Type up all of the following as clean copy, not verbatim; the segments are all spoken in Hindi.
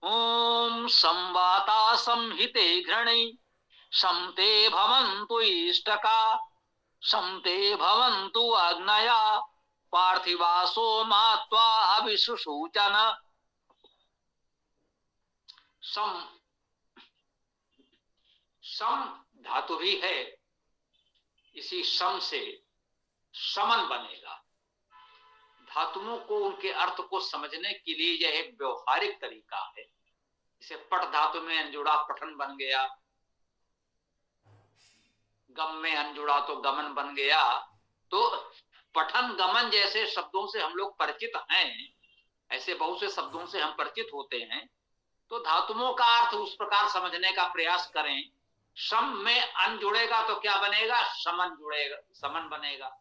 ओम संवाता संहिते घृणी संते भवन्तु इष्टका संते भवन्तु अग्नया पार्थिवासो मात्वा अभिशुसूचन। सम सम धातु भी है, इसी सम से समन बनेगा। धातुओं को उनके अर्थ को समझने के लिए यह एक व्यवहारिक तरीका है। इसे पठ धातु में अनजुड़ा पठन बन गया, गम में अनजुड़ा तो गमन बन गया। तो पठन गमन जैसे शब्दों से हम लोग परिचित हैं, ऐसे बहुत से शब्दों से हम परिचित होते हैं। तो धातुओं का अर्थ उस प्रकार समझने का प्रयास करें। सम में अन जुड़ेगा तो क्या बनेगा? समन जुड़ेगा, समन बनेगा।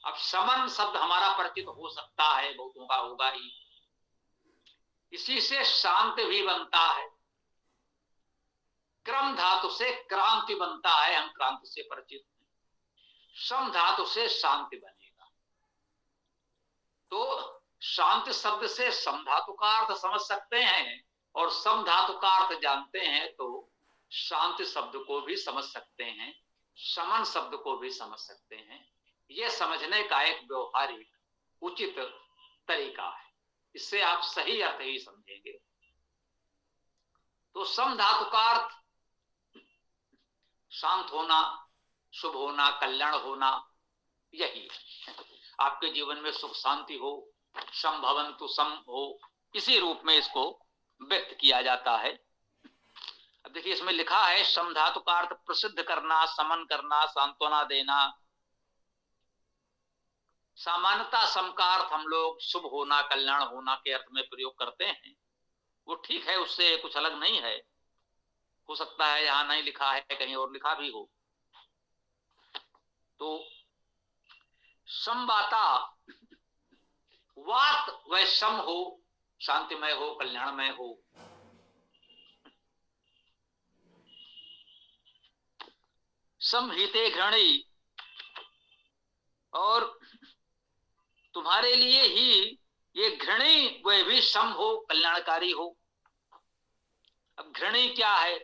अब समन शब्द हमारा परिचित हो सकता है, बहुतों का होगा ही। इसी से शांत भी बनता है। क्रम धातु से क्रांति बनता है, हम क्रांति से परिचित हैं। सम धातु से शांति बनेगा। तो शांति शब्द से सम धातु का अर्थ समझ सकते हैं, और सम धातु का अर्थ जानते हैं तो शांति शब्द को भी समझ सकते हैं, समन शब्द को भी समझ सकते हैं। यह समझने का एक व्यवहारिक उचित तरीका है। इससे आप सही अर्थ ही समझेंगे। तो सम धातु का अर्थ शांत होना, शुभ होना, कल्याण होना, यही है। आपके जीवन में सुख शांति हो, सम भवन्तु सम हो, इसी रूप में इसको व्यक्त किया जाता है। अब देखिए इसमें लिखा है सम धातु का अर्थ प्रसिद्ध करना, समन करना, सांत्वना देना। सामान्यतः सम का अर्थ हम लोग शुभ होना, कल्याण होना के अर्थ में प्रयोग करते हैं। वो ठीक है, उससे कुछ अलग नहीं है। हो सकता है यहां नहीं लिखा है, कहीं और लिखा भी हो। तो समवाता, वात वह सम हो, शांतिमय हो, कल्याणमय हो। समहिते घृणी, और तुम्हारे लिए ही ये घृणी वह भी सम हो, कल्याणकारी हो। अब घृणी क्या है?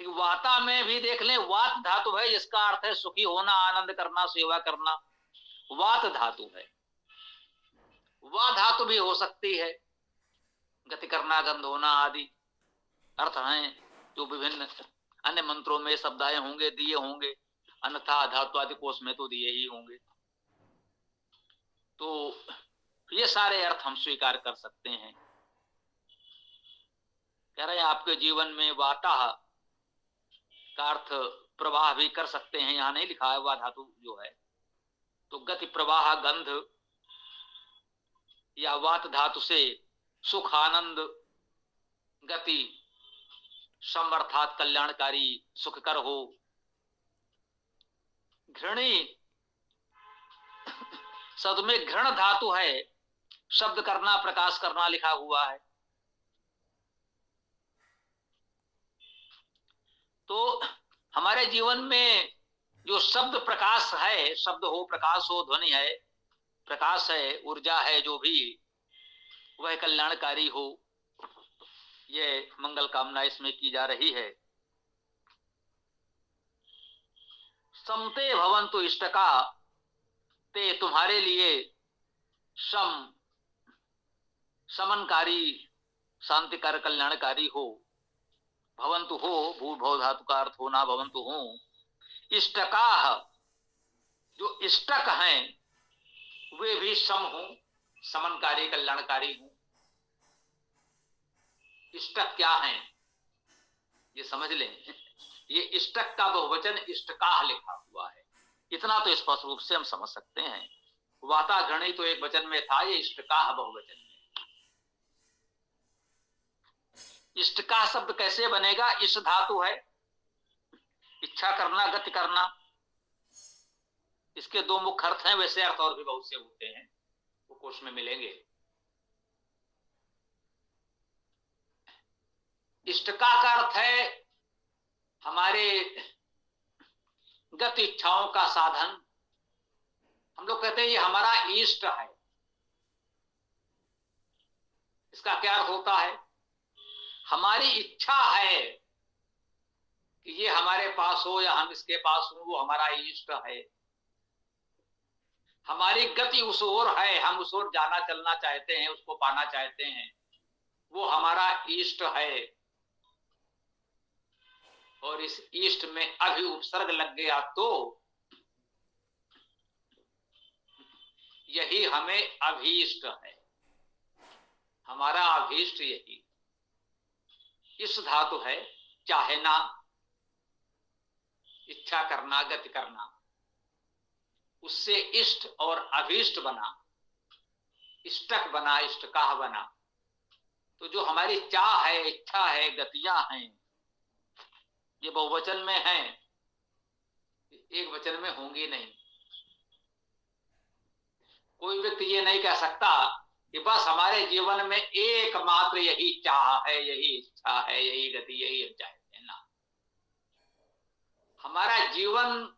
वाता में भी देख लें, वात धातु है जिसका अर्थ है सुखी होना, आनंद करना, सेवा करना। वात धातु है। वा धातु भी हो सकती है, गति करना, गंध होना आदि अर्थ हैं जो विभिन्न अन्य मंत्रों में शब्दाएं होंगे, दिए होंगे, अन्यथा धातु आदि कोष में तो दिए ही होंगे। तो ये सारे अर्थ हम स्वीकार कर सकते हैं। कह रहे हैं आपके जीवन में वाता का अर्थ प्रवाह भी कर सकते हैं, यहां नहीं लिखा है वा धातु जो है। तो गति, प्रवाह, गंध, या वात धातु से सुख, आनंद, गति, सम अर्थात कल्याणकारी, सुखकर हो। घृणी शब्द में घृण धातु है, शब्द करना, प्रकाश करना लिखा हुआ है। तो हमारे जीवन में जो शब्द प्रकाश है, शब्द हो, प्रकाश हो, ध्वनि है, प्रकाश है, ऊर्जा है, जो भी वह कल्याणकारी हो, ये मंगल कामना इसमें की जा रही है। समते भवन्तु इष्टका, ते तुम्हारे लिए सम, समनकारी, शांतिकार, कल्याणकारी हो। भवन्तु हो, भूर्भुव धातु का अर्थ होना, भवन्तु हो। इष्टका, जो इष्टक हैं वे भी सम हो, समनकारी, कल्याणकारी हो। इष्टक क्या है ये समझ लें। ये इष्टक का बहुवचन इष्टकाह लिखा हुआ है, इतना तो स्पष्ट रूप से हम समझ सकते हैं। वाता घृणी तो एक वचन में था, ये इष्टकाह बहुवचन में। इष्टकाह शब्द कैसे बनेगा? इष्ट धातु है, इच्छा करना, गति करना। इसके दो मुख्य अर्थ हैं, वैसे अर्थ और भी बहुत से होते हैं, वो कोश में मिलेंगे। इष्टका का अर्थ है हमारे गति इच्छाओं का साधन। हम लोग कहते हैं ये हमारा इष्ट है। इसका क्या अर्थ होता है? हमारी इच्छा है कि ये हमारे पास हो या हम इसके पास हो, वो हमारा इष्ट है। हमारी गति उस ओर है, हम उस ओर जाना चलना चाहते हैं, उसको पाना चाहते हैं, वो हमारा इष्ट है। और इस इष्ट में अभी उपसर्ग लग गया तो यही हमें अभीष्ट है, हमारा अभीष्ट यही। इस धातु है चाहना, इच्छा करना, गति करना, उससे इष्ट और अभीष्ट बना, इष्टक बना, इष्टकाह बना। तो जो हमारी चाह है, इच्छा है, गतियां हैं, ये बहुवचन में है, एक वचन में होंगी नहीं। कोई व्यक्ति ये नहीं कह सकता कि बस हमारे जीवन में एकमात्र यही चाह है, यही इच्छा है, यही गति, यही हम चाहते हैं ना। हमारा जीवन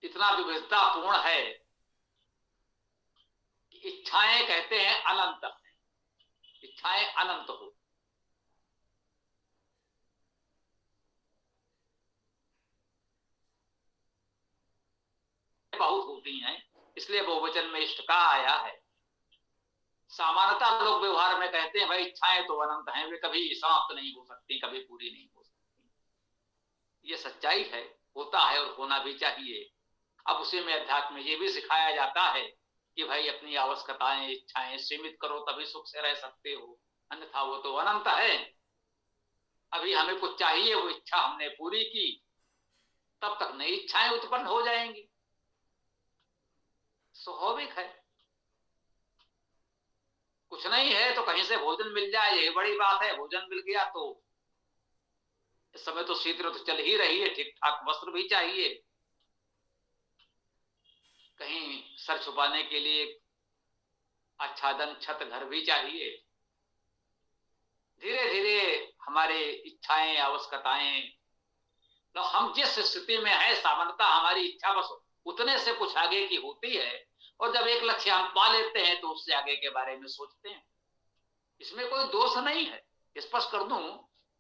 इतना विविधतापूर्ण है कि इच्छाएं कहते हैं अनंत है, इच्छाएं अनंत हो। बहुत होती हैं, इसलिए बहुवचन में इष्ट का आया है। सामान्यतः लोग व्यवहार में कहते हैं भाई इच्छाएं तो अनंत हैं, वे कभी समाप्त नहीं हो सकती, कभी पूरी नहीं हो सकती। ये सच्चाई है, होता है और होना भी चाहिए। अब उसी में अध्यात्म में ये भी सिखाया जाता है कि भाई अपनी आवश्यकताएं, इच्छाएं सीमित करो, तभी सुख से रह सकते हो, अन्यथा वो तो अनंत है। अभी हमें कुछ चाहिए, वो इच्छा हमने पूरी की, तब तक नई इच्छाएं उत्पन्न हो जाएंगी, स्वाभाविक है। कुछ नहीं है तो कहीं से भोजन मिल जाए, यही बड़ी बात है। भोजन मिल गया तो इस समय तो शीत ऋतु चल ही रही है, ठीक ठाक वस्त्र भी चाहिए, कहीं सर छुपाने के लिए आच्छादन, छत, घर भी चाहिए। धीरे धीरे हमारे इच्छाएं, आवश्यकताएं, तो हम जिस स्थिति में है, सामान्यतः हमारी इच्छा बस उतने से कुछ आगे की होती है, और जब एक लक्ष्य हम पा लेते हैं तो उससे आगे के बारे में सोचते हैं। इसमें कोई दोष नहीं है, स्पष्ट कर दूं,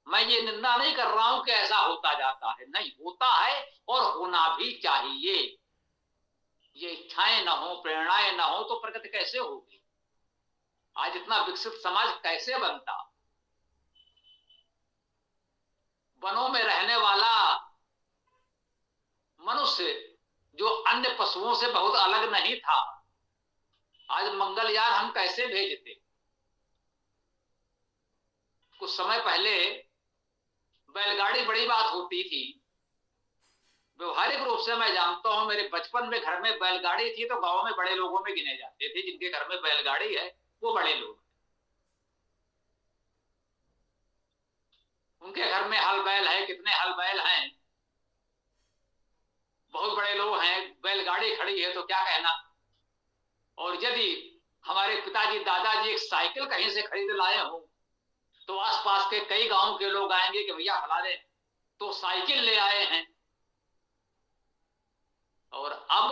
मैं ये निंदा नहीं कर रहा हूं कि ऐसा होता जाता है, नहीं, होता है और होना भी चाहिए। ये इच्छाएं ना हो, प्रेरणाएं ना हो तो प्रगति कैसे होगी? आज इतना विकसित समाज कैसे बनता? वनों में रहने वाला मनुष्य जो अन्य पशुओं से बहुत अलग नहीं था, आज मंगलयान हम कैसे भेजते? कुछ समय पहले बैलगाड़ी बड़ी बात होती थी। व्यवहारिक रूप से मैं जानता हूं, मेरे बचपन में घर में बैलगाड़ी थी तो गांव में बड़े लोगों में गिने जाते थे। जिनके घर में बैलगाड़ी है वो बड़े लोग, उनके घर में हल बैल है। कितने हल बैल हैं, बहुत बड़े लोग हैं। बैलगाड़ी खड़ी है तो क्या कहना। और यदि हमारे पिताजी, दादाजी एक साइकिल कहीं से खरीद लाए हो तो आसपास के कई गांव के लोग आएंगे कि भैया फला दे तो साइकिल ले आए हैं। और अब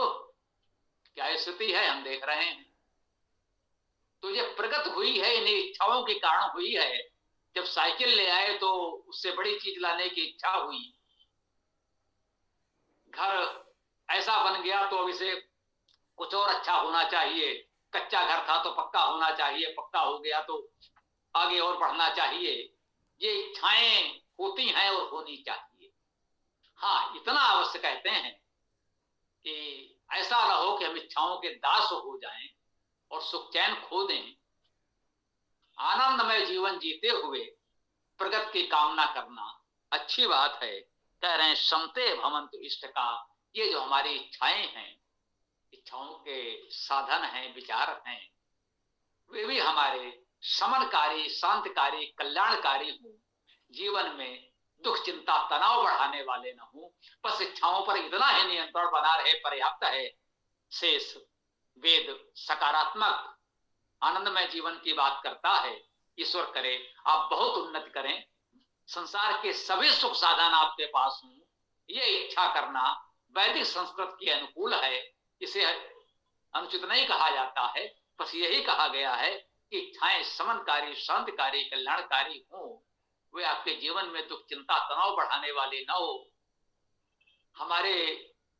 क्या स्थिति है हम देख रहे हैं। तो ये प्रगत हुई है इन्हीं इच्छाओं के कारण हुई है। जब साइकिल ले आए तो उससे बड़ी चीज लाने की इच्छा हुई। घर ऐसा बन गया तो अब इसे कुछ और अच्छा होना चाहिए। कच्चा घर था तो पक्का होना चाहिए, पक्का हो गया तो आगे और बढ़ना चाहिए। ये इच्छाएं होती हैं और होनी चाहिए। हाँ, इतना अवश्य कहते हैं कि ऐसा ना हो कि हम इच्छाओं के दास हो जाएं और सुख चैन खो दें। आनंदमय जीवन जीते हुए प्रगति की कामना करना अच्छी बात है। कह रहे हैं समते भवन्तु इष्ट का। ये जो हमारी इच्छाएं हैं, इच्छाओं के साधन हैं, विचार हैं, वे भी हमारे समनकारी, शांतिकारी, कल्याणकारी हो। जीवन में दुख, चिंता, तनाव बढ़ाने वाले न हो। बस इच्छाओं पर इतना ही नियंत्रण बना रहे, पर्याप्त है। शेष वेद सकारात्मक आनंदमय जीवन की बात करता है। ईश्वर करे आप बहुत उन्नति करें, संसार के सभी सुख साधन आपके पास हों, ये इच्छा करना वैदिक संस्कृत के अनुकूल है। इसे अनुचित नहीं कहा जाता है, बस यही कहा गया है की इच्छाएं समनकारी, शांतिकारी, कल्याणकारी हो, वे आपके जीवन में दुख, चिंता, तनाव बढ़ाने वाली ना हो। हमारे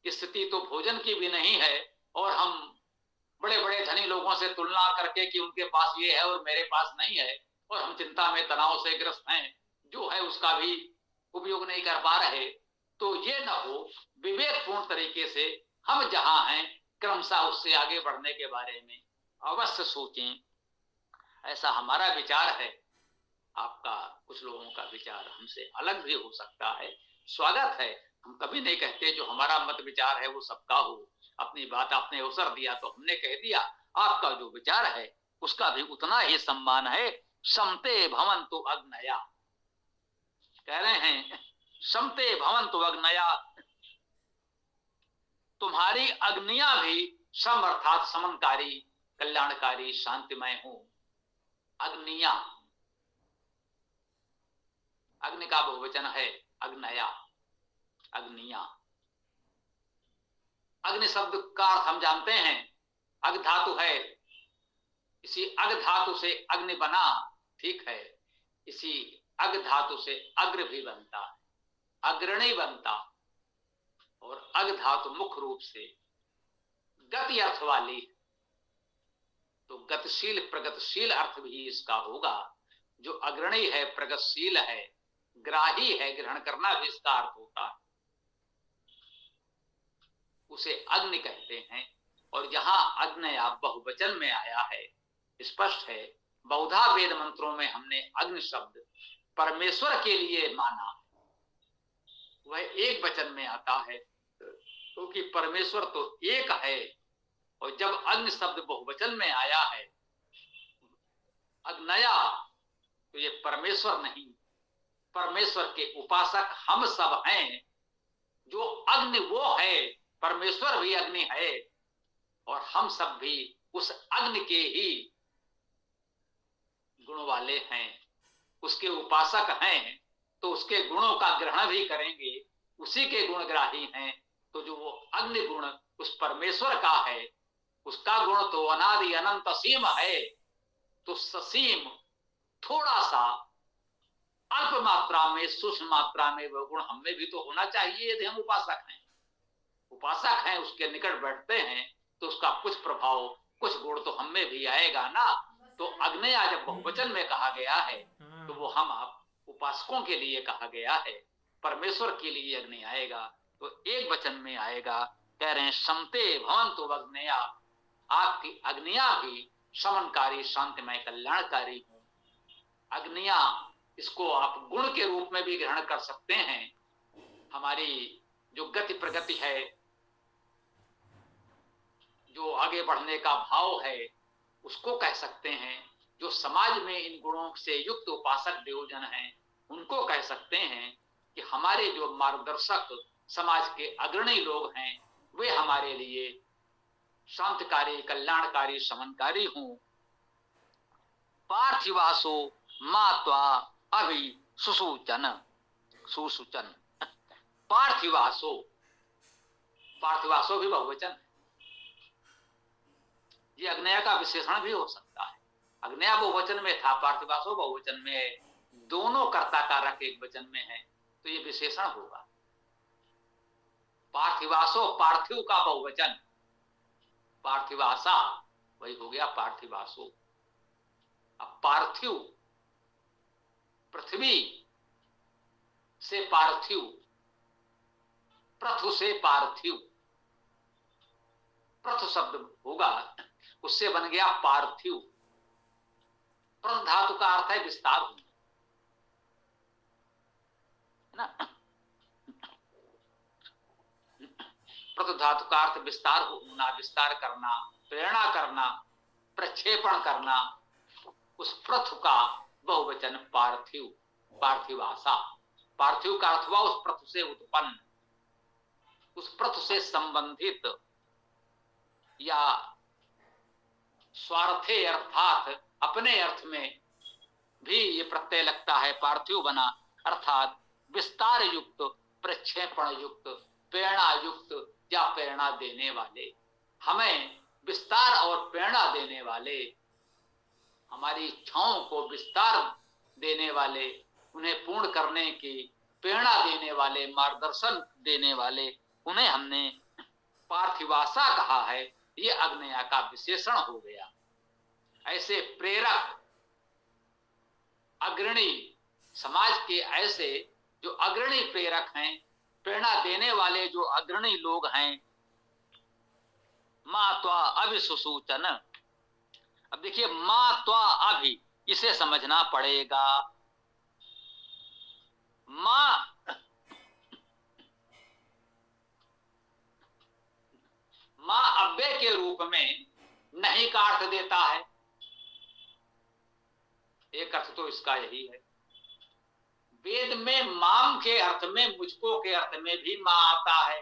स्थिति तो भोजन की भी नहीं है और हम बड़े बड़े धनी लोगों से तुलना करके कि उनके पास ये है और मेरे पास नहीं है, और हम चिंता में, तनाव से ग्रस्त हैं, जो है उसका भी उपयोग नहीं कर पा रहे। तो ये ना हो, विवेकपूर्ण तरीके से हम जहां हैं क्रमशः उससे आगे बढ़ने के बारे में अवश्य सोचें। ऐसा हमारा विचार है। आपका, कुछ लोगों का विचार हमसे अलग भी हो सकता है, स्वागत है। हम कभी नहीं कहते जो हमारा मत विचार है वो सबका हो। अपनी बात आपने अवसर दिया तो हमने कह दिया, आपका जो विचार है उसका भी उतना ही सम्मान है। समते भवन्तु अग्नया, कह रहे हैं समते भवन्तु अग्नया, तुम्हारी अग्नियां भी सम अर्थात समनकारी, कल्याणकारी, शांतिमय हो। अग्नियां, अग्नि का बहुवचन है अग्नया, अग्नियां। अग्नि शब्द का अर्थ हम जानते हैं, अग धातु है, इसी अग धातु से अग्नि बना, ठीक है। इसी अग धातु से अग्र भी बनता है, अग्रणी बनता, और अग धातु मुख्य रूप से गति अर्थ वाली, तो गतिशील, प्रगतिशील अर्थ भी इसका होगा। जो अग्रणी है, प्रगतिशील है, ग्राही है, ग्रहण करना भी इसका अर्थ होता है, उसे अग्नि कहते हैं। और यहां अग्नया बहुवचन में आया है, स्पष्ट है। बहुधा वेद मंत्रों में हमने अग्नि शब्द परमेश्वर के लिए माना, वह एक वचन में आता है, क्योंकि परमेश्वर तो एक है। और जब अग्नि शब्द बहुवचन में आया है, अग्नया, तो ये परमेश्वर नहीं, परमेश्वर के उपासक हम सब हैं। जो अग्नि वो है, परमेश्वर भी अग्नि है, और हम सब भी उस अग्नि के ही गुण वाले हैं, उसके उपासक हैं। तो उसके गुणों का ग्रहण भी करेंगे, उसी के गुणग्राही हैं। तो जो वो अग्नि गुण उस परमेश्वर का है, उसका गुण तो अनादि अनंत असीम है। तो ससीम, थोड़ा सा अल्प मात्रा में, सूक्ष्म मात्रा में वह गुण हमें भी तो होना चाहिए यदि हम उपासक हैं। उपासक हैं, उसके निकट बैठते हैं, तो उसका कुछ प्रभाव, कुछ गुण तो हमें भी आएगा ना। तो अग्नया जब बहुवचन में कहा गया है, तो वो हम आप उपासकों के लिए कहा गया है, परमेश्वर के लिए अग्नि आएगा तो एक वचन में आएगा। कह रहे हैं समते भवन्तु अग्नया, आपकी अग्नियां भी समनकारी, शांतिमय, कल्याणकारी हो। अग्नियां, इसको आप गुण के रूप में भी ग्रहण कर सकते हैं। हमारी जो गति प्रगति है, जो आगे बढ़ने का भाव है, उसको कह सकते हैं। जो समाज में इन गुणों से युक्त उपासक देवजन हैं, उनको कह सकते हैं कि हमारे जो मार्गदर्शक समाज के अग्रणी लोग हैं, वे हमारे लिए शांतिकारी, कल्याणकारी, समनकारी हों। पार्थिवासो मात्वा अभि सुसूचन, सुसूचन, पार्थिवासो, पार्थिवासो भी बहुवचन, ये अग्नया का विशेषण भी हो सकता है। अग्नया बहुवचन में था, पार्थिवासो बहुवचन में है, दोनों कर्ता कारक एक वचन में है, तो ये विशेषण होगा। पार्थिवासो, पार्थिव का बहुवचन, पार्थिवासा वही हो गया पार्थिवासो। अब पार्थिव, पृथ्वी से पार्थिव, पृथु से पार्थिव, पृथु शब्द होगा, उससे बन गया पार्थिव। पृथ धातु का अर्थ है विस्तार होना, है ना। पृथ धातु का अर्थ विस्तार होना, विस्तार करना, प्रेरणा करना, प्रक्षेपण करना। उस पृथु का बहुवचन पार्थिव, पार्थिवासा। पार्थिव का अर्थ हुआ उस पृथु से उत्पन्न, उस पृथु से संबंधित, या स्वार्थे अर्थात अपने अर्थ में भी ये प्रत्यय लगता है, पार्थिव बना, अर्थात विस्तार युक्त, प्रक्षेपण युक्त, प्रेरणा युक्त या प्रेरणा देने वाले। हमें विस्तार और प्रेरणा देने वाले हमारी इच्छाओं को विस्तार देने वाले, उन्हें पूर्ण करने की प्रेरणा देने वाले, मार्गदर्शन देने वाले, उन्हें हमने पार्थिवासा कहा है। ये अग्नेया का विशेषण हो गया। ऐसे प्रेरक अग्रणी, समाज के ऐसे जो अग्रणी प्रेरक हैं, प्रेरणा देने वाले जो अग्रणी लोग हैं, मां त्वा अभिसुसूचन। अब देखिए, मां त्वा अभि, इसे समझना पड़ेगा। मां मां अव्यय के रूप में नहीं का अर्थ देता है। एक अर्थ तो इसका यही है। वेद में माम के अर्थ में, मुझको के अर्थ में भी मां आता है,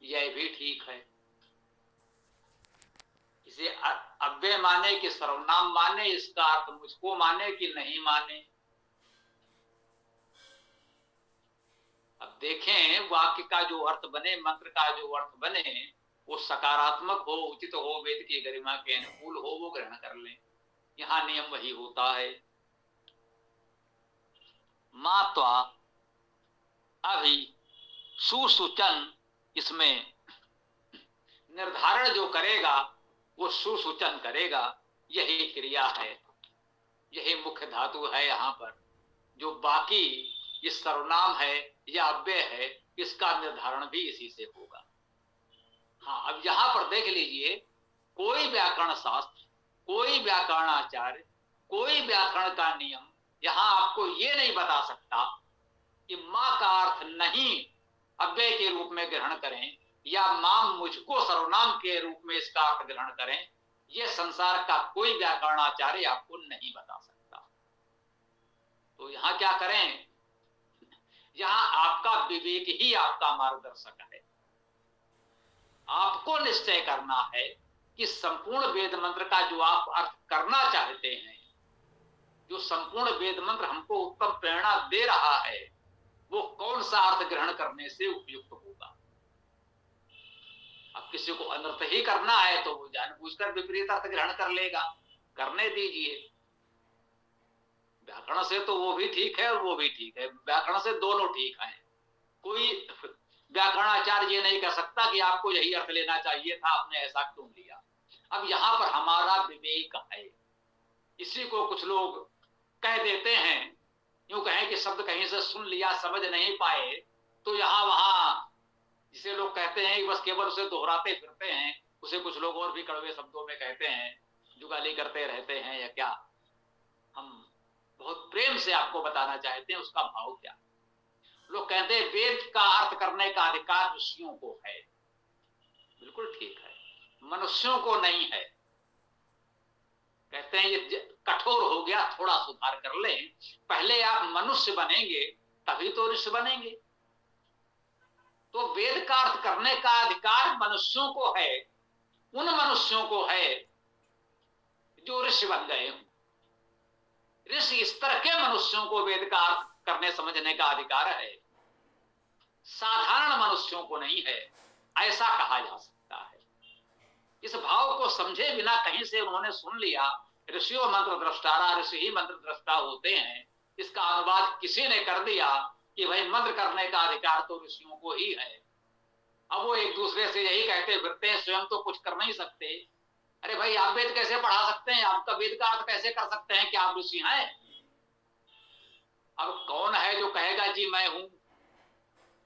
यह भी ठीक है। इसे अव्यय माने कि सर्वनाम माने, इसका अर्थ मुझको माने कि नहीं माने। अब देखें, वाक्य का जो अर्थ बने, मंत्र का जो अर्थ बने, वो सकारात्मक हो, उचित हो, वेद की गरिमा के अनुकूल हो, वो ग्रहण कर लें। यहां नियम वही होता है। मात्वा अभि सुसूचन, इसमें निर्धारण जो करेगा वो सुसूचन करेगा। यही क्रिया है, यही मुख्य धातु है। यहां पर जो बाकी ये सर्वनाम है या अव्यय है, इसका निर्धारण भी इसी से होगा। हाँ, अब यहां पर देख लीजिए, कोई व्याकरण शास्त्र, कोई व्याकरणाचार्य, कोई व्याकरण का नियम यहां आपको ये नहीं बता सकता कि मां का अर्थ नहीं अव्यय के रूप में ग्रहण करें, या मां मुझको सर्वनाम के रूप में इसका अर्थ ग्रहण करें। यह संसार का कोई व्याकरणाचार्य आपको नहीं बता सकता। तो यहां क्या करें, यहां आपका विवेक ही आपका मार्गदर्शक है। आपको निश्चय करना है कि संपूर्ण वेद मंत्र का जो आप अर्थ करना चाहते हैं, जो संपूर्ण वेद मंत्र हमको उत्तम प्रेरणा दे रहा है, वो कौन सा अर्थ ग्रहण करने से उपयुक्त होगा। अब किसी को अनर्थ ही करना है तो वो जानबूझकर विपरीत अर्थ ग्रहण कर लेगा, करने दीजिए। व्याकरण से तो वो भी ठीक है और वो भी ठीक है, व्याकरण से दोनों ठीक है। कोई व्याकरणाचार्य ये नहीं कह सकता कि आपको यही अर्थ लेना चाहिए था, आपने ऐसा क्यों लिया। अब यहां पर हमारा विवेक है। इसी को कुछ लोग कह देते हैं, यूं कहें कि शब्द कहीं से सुन लिया, समझ नहीं पाए, तो यहां वहां जिसे लोग कहते हैं कि बस केवल उसे दोहराते फिरते हैं, उसे कुछ लोग और भी कड़वे शब्दों में कहते हैं, जुगाली करते रहते हैं या क्या। हम बहुत प्रेम से आपको बताना चाहते हैं उसका भाव क्या। लोग कहते हैं वेद का अर्थ करने का अधिकार ऋषियों को है। बिल्कुल ठीक है, मनुष्यों को नहीं है। कहते हैं ये कठोर हो गया, थोड़ा सुधार कर लें। पहले आप मनुष्य बनेंगे तभी तो ऋषि बनेंगे। तो वेद का अर्थ करने का अधिकार मनुष्यों को है, उन मनुष्यों को है जो ऋषि बन गए हों। ऋषि स्तर के मनुष्यों को वेद का अर्थ करने समझने का अधिकार है, साधारण मनुष्यों को नहीं है, ऐसा कहा जा सकता है। इस भाव को समझे बिना कहीं से उन्होंने सुन लिया ऋषियों मंत्र दृष्टारा, ऋषि ही मंत्र दृष्टा होते हैं, इसका अनुवाद किसी ने कर दिया कि भाई मंत्र करने का अधिकार तो ऋषियों को ही है। अब वो एक दूसरे से यही कहते फिरते हैं, स्वयं तो कुछ कर नहीं सकते। अरे भाई, आप वेद कैसे पढ़ा सकते हैं, आपका वेद का अर्थ कैसे कर सकते हैं कि आप ऋषि हैं। अब कौन है जो कहेगा जी मैं हूं,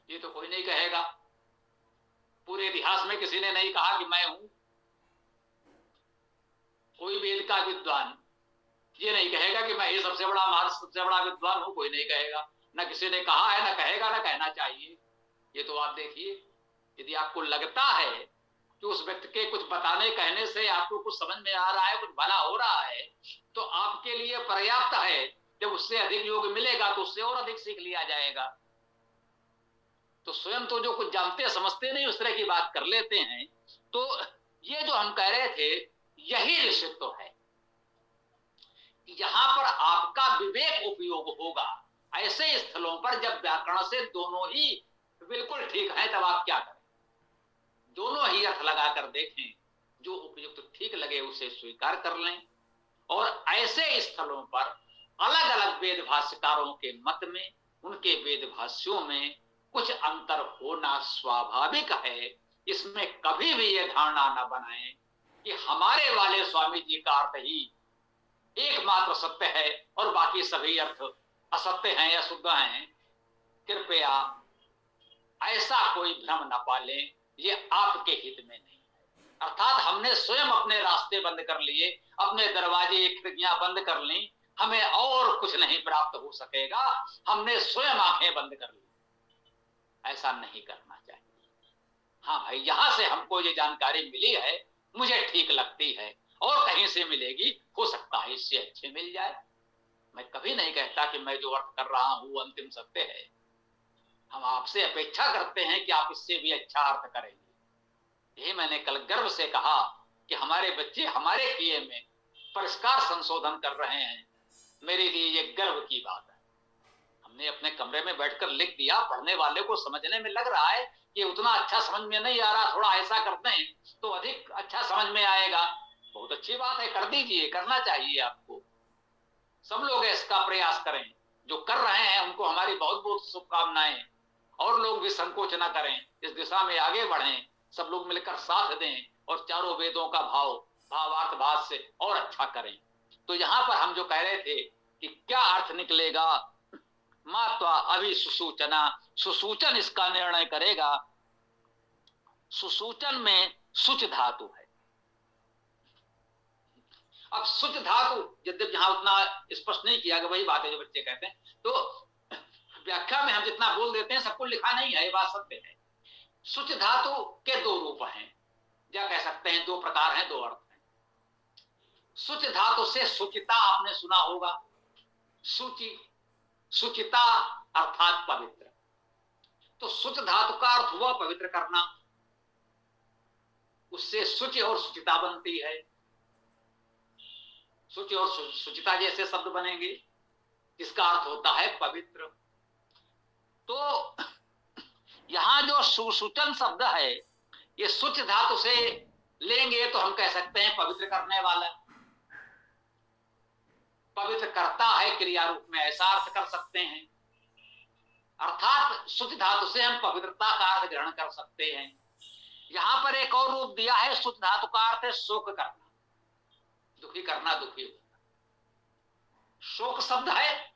ये तो कोई नहीं कहेगा। पूरे इतिहास में किसी ने नहीं कहा कि मैं हूं। कोई वेद का विद्वान ये नहीं कहेगा कि मैं ये सबसे बड़ा महान, सबसे बड़ा विद्वान हूं, कोई नहीं कहेगा। ना किसी ने कहा है, ना कहेगा, ना कहना चाहिए। ये तो आप देखिए, यदि आपको लगता है कि उस व्यक्ति के कुछ बताने कहने से आपको कुछ समझ में आ रहा है, कुछ भला हो रहा है, तो आपके लिए पर्याप्त है। जब उससे अधिक योग मिलेगा तो उससे और अधिक सीख लिया जाएगा। तो स्वयं तो जो कुछ जानते समझते नहीं उस तरह की बात कर लेते हैं। तो ये जो हम कह रहे थे, यही ऋषित्व है। यहां पर आपका विवेक उपयोग होगा। ऐसे स्थलों पर जब व्याकरण से दोनों ही बिल्कुल ठीक है, तब आप क्या करें, दोनों ही अर्थ लगाकर देखें, जो उपयुक्त ठीक लगे उसे स्वीकार कर लें। और ऐसे स्थलों पर अलग अलग वेद भाष्यकारों के मत में, उनके वेद भाष्यों में कुछ अंतर होना स्वाभाविक है। इसमें कभी भी यह धारणा न बनाएं कि हमारे वाले स्वामी जी का अर्थ ही एकमात्र सत्य है और बाकी सभी अर्थ असत्य हैं या शुद्ध हैं। कृपया ऐसा कोई भ्रम न पालें, ये आपके हित में नहीं है। अर्थात हमने स्वयं अपने रास्ते बंद कर लिए, अपने दरवाजे खिड़कियां बंद कर ली, हमें और कुछ नहीं प्राप्त हो सकेगा, हमने स्वयं आंखें बंद कर ली। ऐसा नहीं करना चाहिए। हाँ भाई, यहां से हमको ये जानकारी मिली है, मुझे ठीक लगती है, और कहीं से मिलेगी, हो सकता है इससे अच्छे मिल जाए। मैं कभी नहीं कहता कि मैं जो अर्थ कर रहा हूं अंतिम सत्य है। हम आपसे अपेक्षा करते हैं कि आप इससे भी अच्छा अर्थ करेंगे। यही मैंने कल गर्व से कहा कि हमारे बच्चे हमारे किए में परिष्कार संशोधन कर रहे हैं। मेरे लिए ये गर्व की बात है। हमने अपने कमरे में बैठकर लिख दिया, पढ़ने वाले को समझने में लग रहा है कि उतना अच्छा समझ में नहीं आ रहा, थोड़ा ऐसा करते हैं तो अधिक अच्छा समझ में आएगा। बहुत अच्छी बात है, कर दीजिए, करना चाहिए आपको। सब लोग इसका प्रयास करें, जो कर रहे हैं उनको हमारी बहुत बहुत शुभकामनाएं। और लोग भी संकोच न करें, इस दिशा में आगे बढ़ें, सब लोग मिलकर साथ दें और चारों वेदों का भावार्थ भाव से और अच्छा करें। तो यहां पर हम जो कह रहे थे कि क्या अर्थ निकलेगा, मात्वा अभी सुसूचना, सुसूचन इसका निर्णय करेगा। सुसूचन में सुच धातु है। अब सुच धातु यद्यप यहां उतना स्पष्ट नहीं किया गया, वही बात है जो बच्चे कहते हैं, तो व्याख्या में हम जितना बोल देते हैं सबको लिखा नहीं है, ये बात सत्य है। सुच धातु के दो रूप हैं, या कह सकते हैं दो प्रकार हैं, दो अर्थ हैं। सुच धातु से सुचिता आपने सुना होगा। सुचि, सुचिता अर्थात पवित्र। तो सुच धातु का अर्थ हुआ पवित्र करना, उससे सुचि और सुचिता बनती है। सुचि और सुचिता जैसे शब्द बनेंगे, इसका अर्थ होता है पवित्र। तो यहां जो सुसूचन शब्द है, ये सुच धातु से लेंगे तो हम कह सकते हैं पवित्र करने वाला, पवित्र करता है क्रिया रूप में, ऐसा अर्थ कर सकते हैं। अर्थात सुच धातु से हम पवित्रता का अर्थ ग्रहण कर सकते हैं। यहां पर एक और रूप दिया है, सुच धातु का अर्थ है शोक करना, दुखी करना, दुखी होना। शोक शब्द है,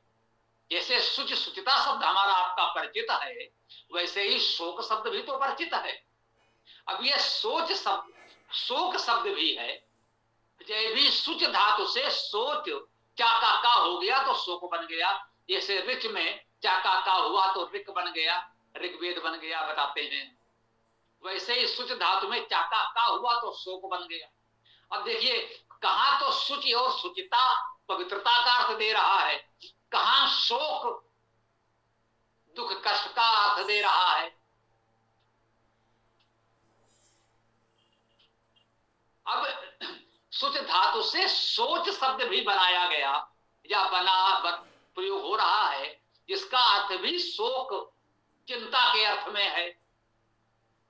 जैसे सुच सुचिता शब्द हमारा आपका परिचित है, वैसे ही शोक शब्द भी तो परिचित है। अब ये सोच शब्द, शोक शब्द भी है, जय भी सुच धातु से सोच, चाका का हो गया तो शोक बन गया। जैसे ऋच में चाका का हुआ तो ऋक बन गया, ऋग्वेद बन गया बताते हैं। वैसे ही सुच धातु में चाका का हुआ तो शोक बन गया। अब देखिए, कहां तो सुचि और सुचिता पवित्रता का अर्थ दे रहा है, कहां शोक दुख कष्ट का अर्थ दे रहा है। अब सुच धातु से सोच शब्द भी बनाया गया या प्रयोग हो रहा है, जिसका अर्थ भी शोक चिंता के अर्थ में है।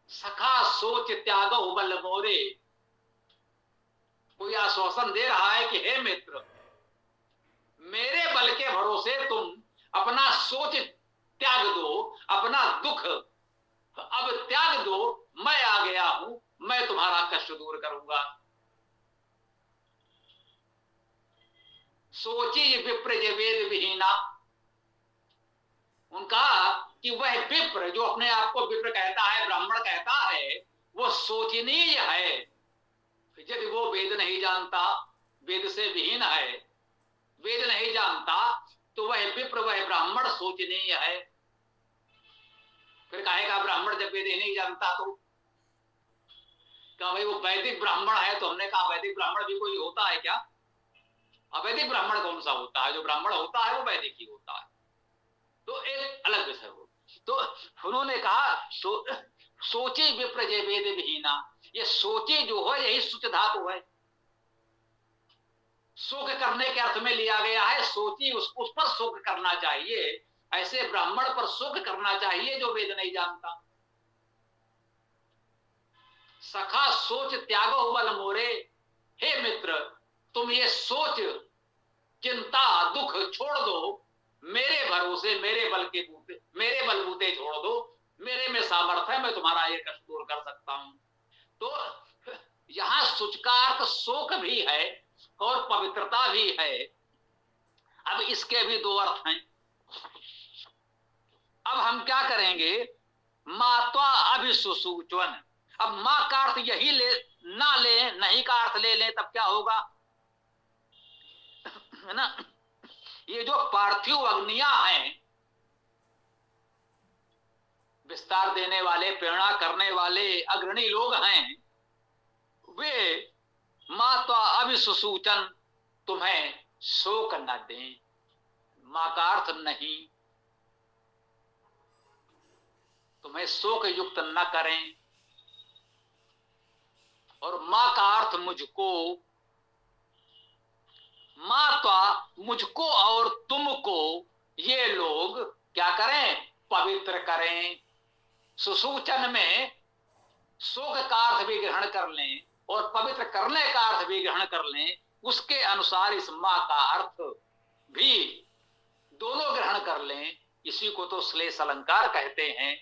सखा सोच त्यागो बल मोरे, कोई आश्वासन दे रहा है कि हे मित्र, मेरे बल के भरोसे तुम अपना सोच त्याग दो, अपना दुख अब त्याग दो, मैं आ गया हूं, मैं तुम्हारा कष्ट दूर करूंगा। सोची विप्र जे वेद विहीना, उनका कि वह विप्र जो अपने आप को विप्र कहता है, ब्राह्मण कहता है, वो सोचनीय है। यदि वो वेद नहीं जानता, वेद से विहीन है, वेद नहीं जानता, तो वह विप्र, वह ब्राह्मण सोचनीय है। फिर कहेगा ब्राह्मण जब वेद नहीं जानता तो क्या भाई वो वैदिक ब्राह्मण है? तो हमने कहा वैदिक ब्राह्मण भी कोई होता है क्या? अवैदिक ब्राह्मण कौन सा होता है? जो ब्राह्मण होता है वो वैदिक ही होता है, तो एक अलग विषय हो। तो उन्होंने कहा सोचे विप्र जय वेद विहीना, ये सोचे जो है यही सुच धातु है, शोक करने के अर्थ में लिया गया है। सोची उस पर शोक करना चाहिए, ऐसे ब्राह्मण पर शोक करना चाहिए जो वेद नहीं जानता। सखा सोच त्यागो बल मोरे, हे मित्र तुम ये सोच चिंता दुख छोड़ दो, मेरे भरोसे मेरे बलबूते छोड़ दो, मेरे में सामर्थ्य है, मैं तुम्हारा ये कष्ट दूर कर सकता हूं। तो यहां सुच का अर्थ शोक भी है और पवित्रता भी है। अब इसके भी दो अर्थ हैं। अब हम क्या करेंगे, मात्वा अभिसुसूचन। अब मां का अर्थ यही ले ना ले, नहीं का अर्थ ले लें तब क्या होगा, है ना। ये जो पार्थिव अग्नियां हैं, विस्तार देने वाले, प्रेरणा करने वाले अग्रणी लोग हैं, वे मात्वा अभिसुसूचन, तुम्हें शोक न दें। मां का अर्थ नहीं, तुम्हें शोक युक्त न करें। और मां का अर्थ मुझको, मात्वा मुझको और तुमको ये लोग क्या करें, पवित्र करें। सुसूचन में शोक का अर्थ भी ग्रहण कर लें और पवित्र करने का अर्थ भी ग्रहण कर लें, उसके अनुसार इस मां का अर्थ भी दोनों ग्रहण कर लें। इसी को तो श्लेष अलंकार कहते हैं।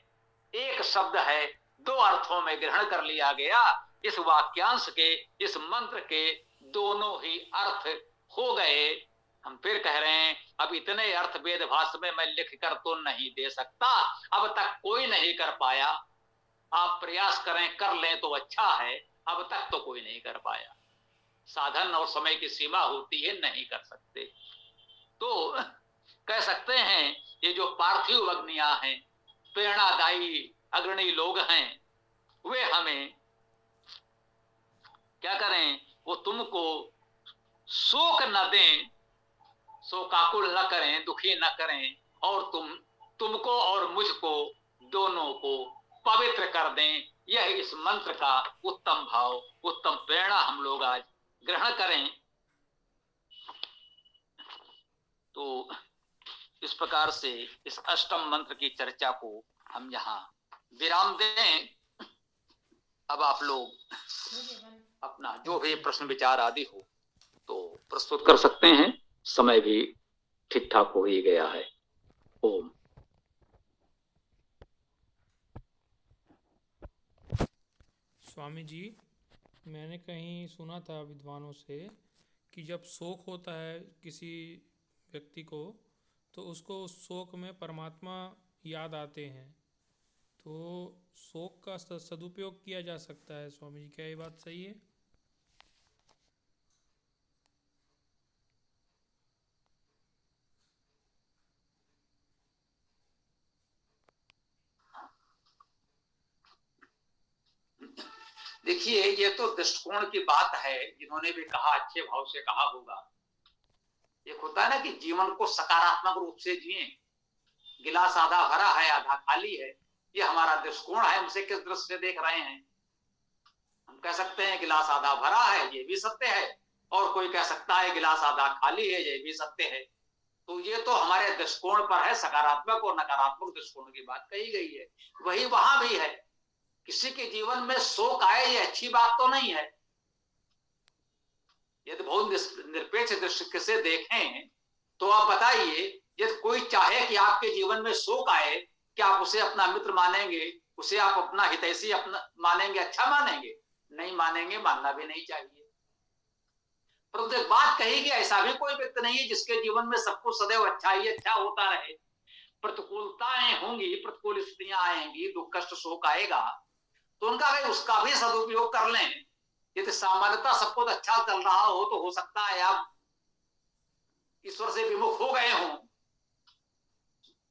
एक शब्द है, दो अर्थों में ग्रहण कर लिया गया। इस वाक्यांश के, इस मंत्र के दोनों ही अर्थ हो गए। हम फिर कह रहे हैं, अब इतने अर्थ वेद भाष्य में मैं लिख कर तो नहीं दे सकता, अब तक कोई नहीं कर पाया। आप प्रयास करें, कर लें तो अच्छा है, अब तक तो कोई नहीं कर पाया। साधन और समय की सीमा होती है, नहीं कर सकते। तो कह सकते हैं ये जो पार्थिव अग्नियां हैं, प्रेरणादायी अग्रणी लोग हैं, वे हमें क्या करें, वो तुमको शोक न दें, शोकाकुल न करें, दुखी न करें, और तुमको और मुझको दोनों को पवित्र कर दें। यह इस मंत्र का उत्तम भाव, उत्तम प्रेरणा हम लोग आज ग्रहण करें। तो इस प्रकार से इस अष्टम मंत्र की चर्चा को हम यहाँ विराम दें। अब आप लोग अपना जो भी प्रश्न विचार आदि हो तो प्रस्तुत कर सकते हैं। समय भी ठीक ठाक हो ही गया है। ओम। स्वामी जी, मैंने कहीं सुना था विद्वानों से कि जब शोक होता है किसी व्यक्ति को, तो उसको उस शोक में परमात्मा याद आते हैं, तो शोक का सदुपयोग किया जा सकता है। स्वामी जी, क्या ये बात सही है? देखिए, ये तो दृष्टिकोण की बात है, जिन्होंने भी कहा अच्छे भाव से कहा होगा। एक होता है ना कि जीवन को सकारात्मक रूप से जिए, गिलास आधा भरा है आधा खाली है, ये हमारा दृष्टिकोण है। हमसे किस दृष्टि से देख रहे हैं। हम कह सकते हैं गिलास आधा भरा है, ये भी सत्य है, और कोई कह सकता है गिलास आधा खाली है, ये भी सत्य है। तो ये तो हमारे दृष्टिकोण पर है, सकारात्मक और नकारात्मक दृष्टिकोण की बात कही गई है। वही वहां भी है। किसी के जीवन में शोक आए, ये अच्छी बात तो नहीं है। यदि बहुत निरपेक्ष दृष्टि से देखें तो आप बताइए, यदि कोई चाहे कि आपके जीवन में शोक आए, क्या आप उसे अपना मित्र मानेंगे, उसे आप अपना हितैषी अपना मानेंगे, अच्छा मानेंगे? नहीं मानेंगे, मानना भी नहीं चाहिए। परंतु एक बात कही कि ऐसा भी कोई व्यक्ति नहीं है जिसके जीवन में सब कुछ सदैव अच्छा ही अच्छा होता रहे। प्रतिकूलताएं होंगी, प्रतिकूल स्थितियां आएंगी, दुख कष्ट शोक आएगा, तो उनका भाई उसका भी सदुपयोग कर लें। यदि सामान्यतः सब कुछ अच्छा चल रहा हो तो हो सकता है आप ईश्वर से विमुख हो गए हों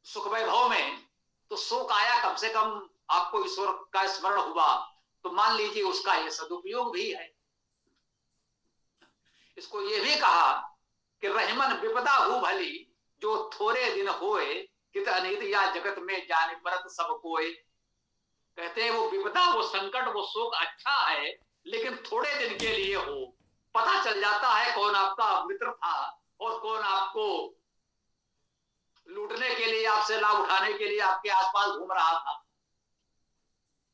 सुख वैभव में, तो शोक आया, कम से कम आपको ईश्वर का स्मरण हुआ, तो मान लीजिए उसका यह सदुपयोग भी है। इसको यह भी कहा कि रहमन विपदा हो भली, जो थोड़े दिन होए, कित अनित या जगत में जाने परत सब कोय। कहते हैं वो विपदा, वो संकट, वो शोक अच्छा है, लेकिन थोड़े दिन के लिए हो। पता चल जाता है कौन आपका मित्र था और कौन आपको लूटने के लिए, आपसे लाभ उठाने के लिए आपके आसपास घूम रहा था।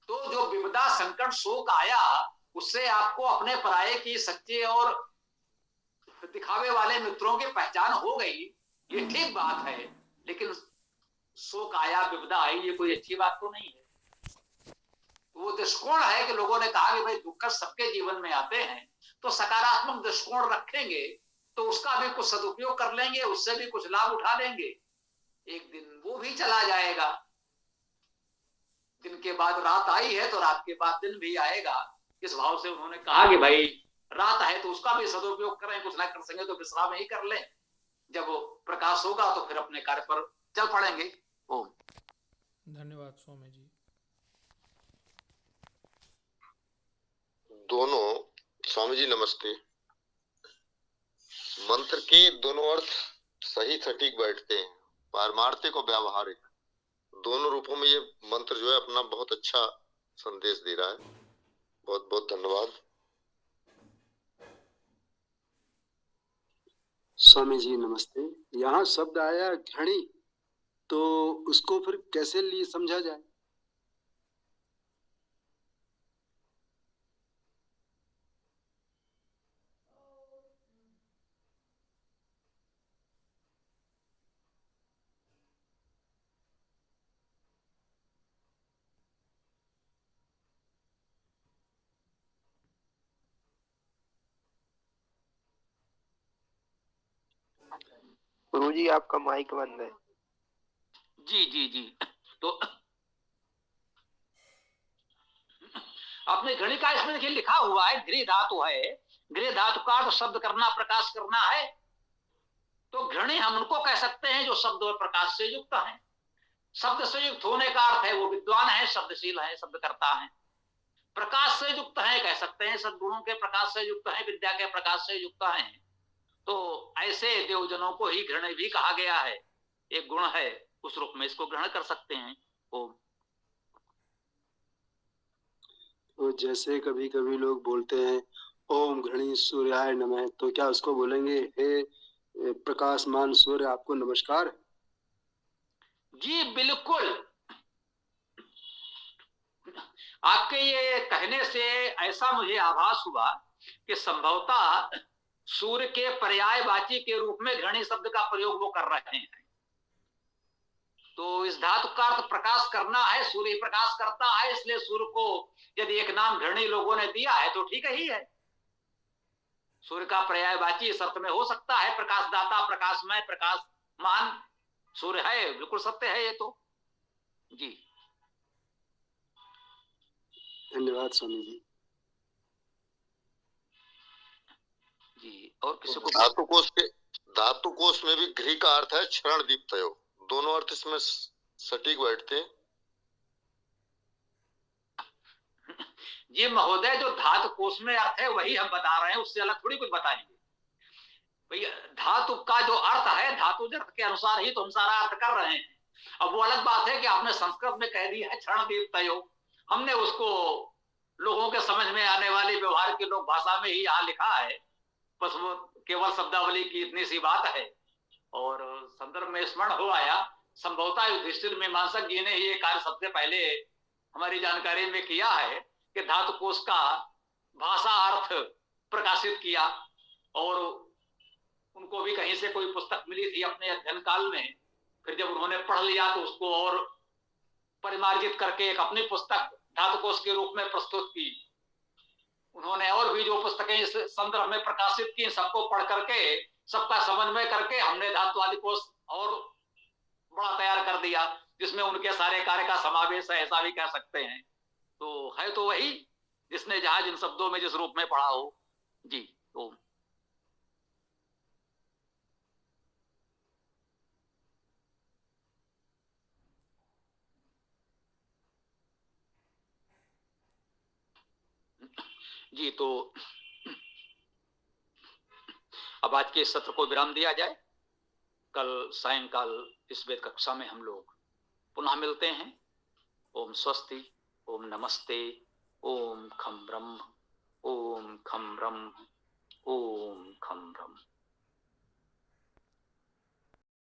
तो जो विपदा संकट शोक आया, उससे आपको अपने पराये की सच्चे और दिखावे वाले मित्रों की पहचान हो गई, ये ठीक बात है, लेकिन शोक आया, विपदा आई, ये कोई अच्छी बात तो नहीं है। वो दृष्टिकोण है कि लोगों ने कहा कि भाई दुख सबके जीवन में आते हैं, तो सकारात्मक दृष्टिकोण रखेंगे तो उसका भी कुछ सदुपयोग कर लेंगे, उससे भी कुछ लाभ उठा लेंगे। एक दिन वो भी चला जाएगा, दिन के बाद रात आई है तो रात के बाद दिन भी आएगा। इस भाव से उन्होंने कहा कि भाई रात है तो उसका भी सदुपयोग करें, कुछ ना कर सकें तो विश्राम ही कर लें, जब वो प्रकाश होगा तो फिर अपने कार्य पर चल पड़ेंगे। ओम। धन्यवाद स्वामी जी। दोनों स्वामी जी नमस्ते। मंत्र के दोनों अर्थ सही सटीक बैठते हैं, पारमार्थिक और व्यावहारिक दोनों रूपों में ये मंत्र जो है अपना बहुत अच्छा संदेश दे रहा है। बहुत बहुत धन्यवाद। स्वामी जी नमस्ते। यहाँ शब्द आया घड़ी, तो उसको फिर कैसे लिए समझा जाए? गुरुजी आपका माइक बंद है। जी जी जी। तो अपने घड़ी का इसमें देखिए लिखा हुआ है, गृह धातु है, गृह धातु का अर्थ शब्द करना, प्रकाश करना है। तो घृणी हम उनको कह सकते हैं जो शब्द और प्रकाश से युक्त है। शब्द से युक्त होने का अर्थ है वो विद्वान है, शब्दशील है, शब्द करता है। प्रकाश से युक्त है कह सकते हैं, सद्गुणों के प्रकाश से युक्त है, विद्या के प्रकाश से युक्त है। तो ऐसे देवजनों को ही घृणी भी कहा गया है, एक गुण है, उस रूप में इसको ग्रहण कर सकते हैं। ओम। तो जैसे कभी कभी लोग बोलते हैं ओम घृणी सूर्याय नमः, तो क्या उसको बोलेंगे हे प्रकाशमान सूर्य आपको नमस्कार? जी बिल्कुल। आपके ये कहने से ऐसा मुझे आभास हुआ कि संभवतः सूर्य के पर्यायवाची के रूप में घृणी शब्द का प्रयोग वो कर रहे हैं। तो इस धातु का अर्थ प्रकाश करना है, सूर्य प्रकाश करता है, इसलिए सूर्य को यदि एक नाम घृणी लोगों ने दिया है तो ठीक ही है। सूर्य का पर्यायवाची इस अर्थ में हो सकता है, प्रकाशदाता, प्रकाशमय, प्रकाशमान सूर्य है, बिल्कुल सत्य है ये तो। जी धन्यवाद स्वामी जी। जी। और किसी को धातु कोश में भी घृ का अर्थ है क्षरण दीप्तयो, दोनों अर्थ इसमें सटीक बैठते हैं। जी महोदय, जो धातु कोश में अर्थ है वही हम बता रहे हैं, उससे अलग थोड़ी कुछ बताएंगे। भैया धातु का जो अर्थ है, धातु अर्थ के अनुसार ही तो हम सारा अर्थ कर रहे हैं। अब वो अलग बात है कि आपने संस्कृत में कह दिया है क्षण दीप्तयो, हमने उसको लोगों के समझ में आने वाली व्यवहार की लोक भाषा में ही यहाँ लिखा है, बस वो केवल शब्दावली की इतनी सी बात है। और संदर्भ में स्मरण हो आया, संभवतः युधिष्ठिर मीमांसक जी ने ये कार्य सबसे पहले हमारी जानकारी में किया है कि धातु कोश का भाषा अर्थ प्रकाशित किया। और उनको भी कहीं से कोई पुस्तक मिली थी अपने अध्ययन काल में, फिर जब उन्होंने पढ़ लिया तो उसको और परिमार्जित करके एक अपनी पुस्तक धातु कोश के रूप में प्रस्तुत की। उन्होंने और भी जो पुस्तकें इस संदर्भ में प्रकाशित की, सबको पढ़ करके, सबका समन्वय करके हमने धातु आदि कोश और बड़ा तैयार कर दिया, जिसमें उनके सारे कार्य का समावेश है, ऐसा भी कह सकते हैं। तो है तो वही जिसने जहां जिन शब्दों में जिस रूप में पढ़ा हो। जी तो जी। तो अब आज के इस सत्र को विराम दिया जाए। कल सायंकाल इस वेद कक्षा में हम लोग पुनः मिलते हैं। ओम स्वस्ति, ओम नमस्ते, ओम खम ब्रह्म, ओम खम ब्रह्म, ओम खम ब्रह्म।